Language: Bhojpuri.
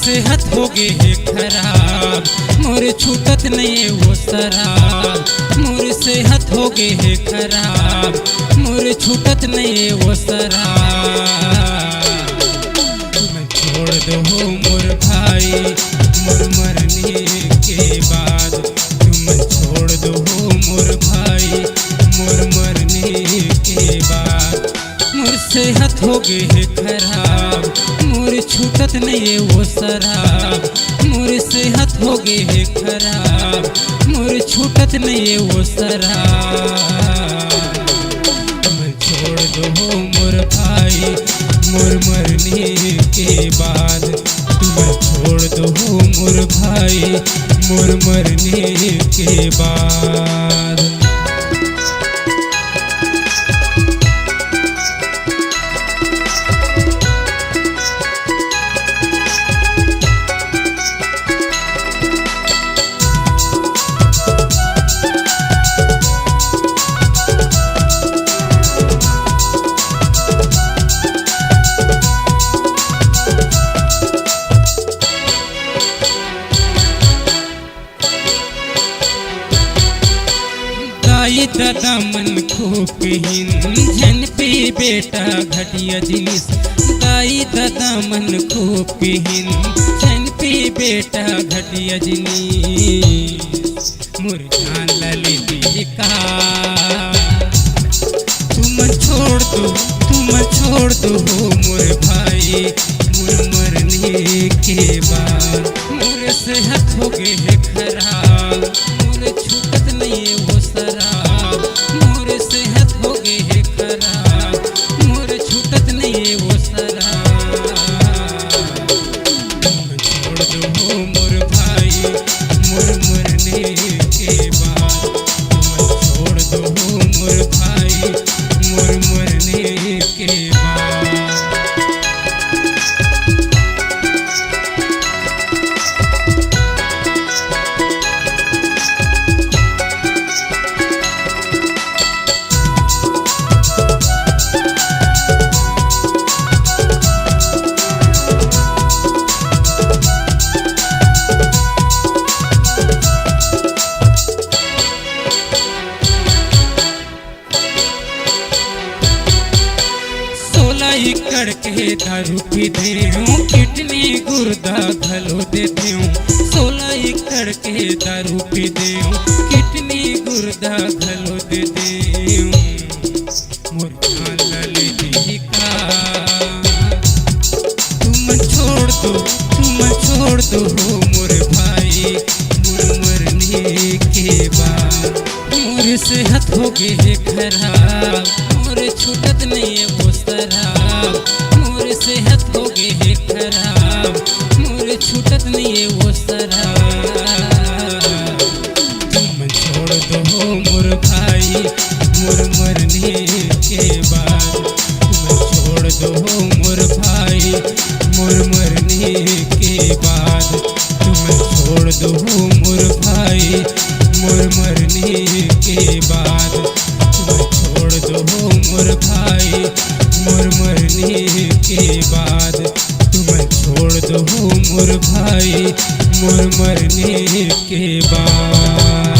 सेहत हो गए है खराब, मोर छूटत नहीं वो शराब। मोर सेहत हो गए है खराब, मोर छूटत नहीं वो शराब। तुम छोड़ दो मोर भाई मोर मरने के बाद, तुम छोड़ दो मोर भाई मोर मरने के बाद। मोर सेहत हो गए है खराब, मोर छूटत नहीं वो शराब। मोर सेहत हो गए है खराब, मोर छूटत नहीं वो शराब। तुम छोड़ दो मोर भाई मोर मरने के बाद, तुम छोड़ दो मोर भाई मोर मरने के बाद। दाई दादा मन खूब हिन झन पे बेटा घटिया जिनिस। दाई दादा मन खूब हिन झन पे बेटा घटिया जिनिस। मुरझान ललित का तुम छोड़ दो मोर भाई मोर मरने के बाद। मोर सेहत हो गए है खराब, मोर छूटत नहीं वो शराब। मोर सेहत हो गए है खराब, मोर छूटत नहीं वो शराब। तुम छोड़ दो मोर भाई मोर मरने के बाद, तुम छोड़ दो मोर भाई मोर मरने के बाद। एकड़ के दारू पी दे हूँ, किडनी गुर्दा घलो देते हूँ। 16 एकड़ के दारू पी दे हूँ, किडनी गुर्दा घलो देते हूँ। मुर्गा ललित का तुम छोड़ दो मोर भाई मोर मरने के बाद। मोर सेहत हो गए है खराब, मोर छूटत नहीं है वो शराब। मोर सेहत हो गए है खराब, मोर छूटत नहीं है वो शराब। तुम छोड़ दो मोर भाई मोर मरने के बाद, तुम छोड़ दो मोर भाई मोर मरने के बाद। तुम छोड़ दो मोर भाई मोर मरने के बाद, तुम छोड़ दो मोर भाई मोर मरने के बाद। तुम छोड़ दो मोर भाई मोर मरने के बाद।